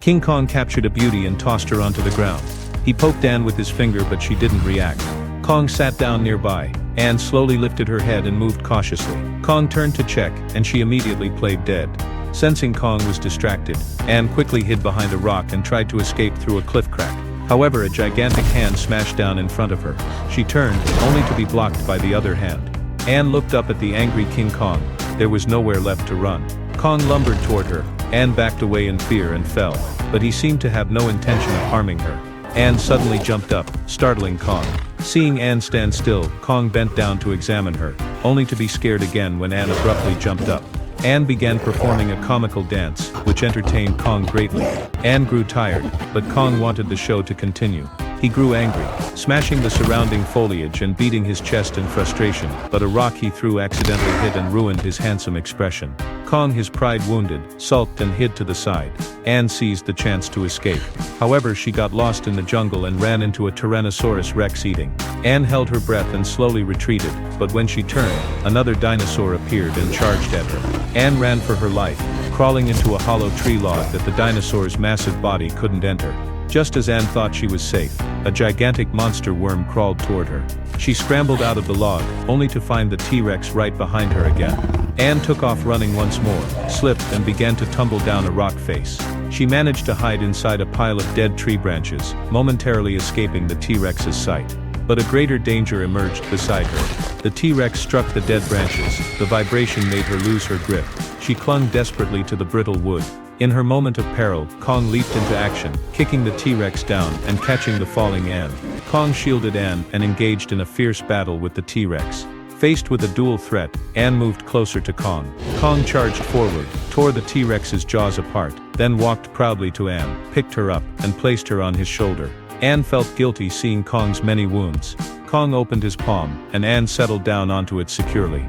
King Kong captured a beauty and tossed her onto the ground. He poked Anne with his finger, but she didn't react. Kong sat down nearby. Anne slowly lifted her head and moved cautiously. Kong turned to check, and she immediately played dead. Sensing Kong was distracted, Anne quickly hid behind a rock and tried to escape through a cliff crack. However, a gigantic hand smashed down in front of her. She turned, only to be blocked by the other hand. Anne looked up at the angry King Kong. There was nowhere left to run. Kong lumbered toward her. Anne backed away in fear and fell, but he seemed to have no intention of harming her. Anne suddenly jumped up, startling Kong. Seeing Anne stand still, Kong bent down to examine her, only to be scared again when Anne abruptly jumped up. Anne began performing a comical dance, which entertained Kong greatly. Anne grew tired, but Kong wanted the show to continue. He grew angry, smashing the surrounding foliage and beating his chest in frustration, but a rock he threw accidentally hit and ruined his handsome expression. Kong, his pride wounded, sulked and hid to the side. Anne seized the chance to escape. However, she got lost in the jungle and ran into a Tyrannosaurus Rex eating. Anne held her breath and slowly retreated, but when she turned, another dinosaur appeared and charged at her. Anne ran for her life, crawling into a hollow tree log that the dinosaur's massive body couldn't enter. Just as Anne thought she was safe, a gigantic monster worm crawled toward her. She scrambled out of the log, only to find the T-Rex right behind her again. Anne took off running once more, slipped and began to tumble down a rock face. She managed to hide inside a pile of dead tree branches, momentarily escaping the T-Rex's sight. But a greater danger emerged beside her. The T-Rex struck the dead branches. The vibration made her lose her grip. She clung desperately to the brittle wood. In her moment of peril, Kong leaped into action, kicking the T-Rex down and catching the falling Anne. Kong shielded Anne and engaged in a fierce battle with the T-Rex. Faced with a dual threat, Anne moved closer to Kong. Kong charged forward, tore the T-Rex's jaws apart, then walked proudly to Anne, picked her up, and placed her on his shoulder. Anne felt guilty seeing Kong's many wounds. Kong opened his palm, and Anne settled down onto it securely.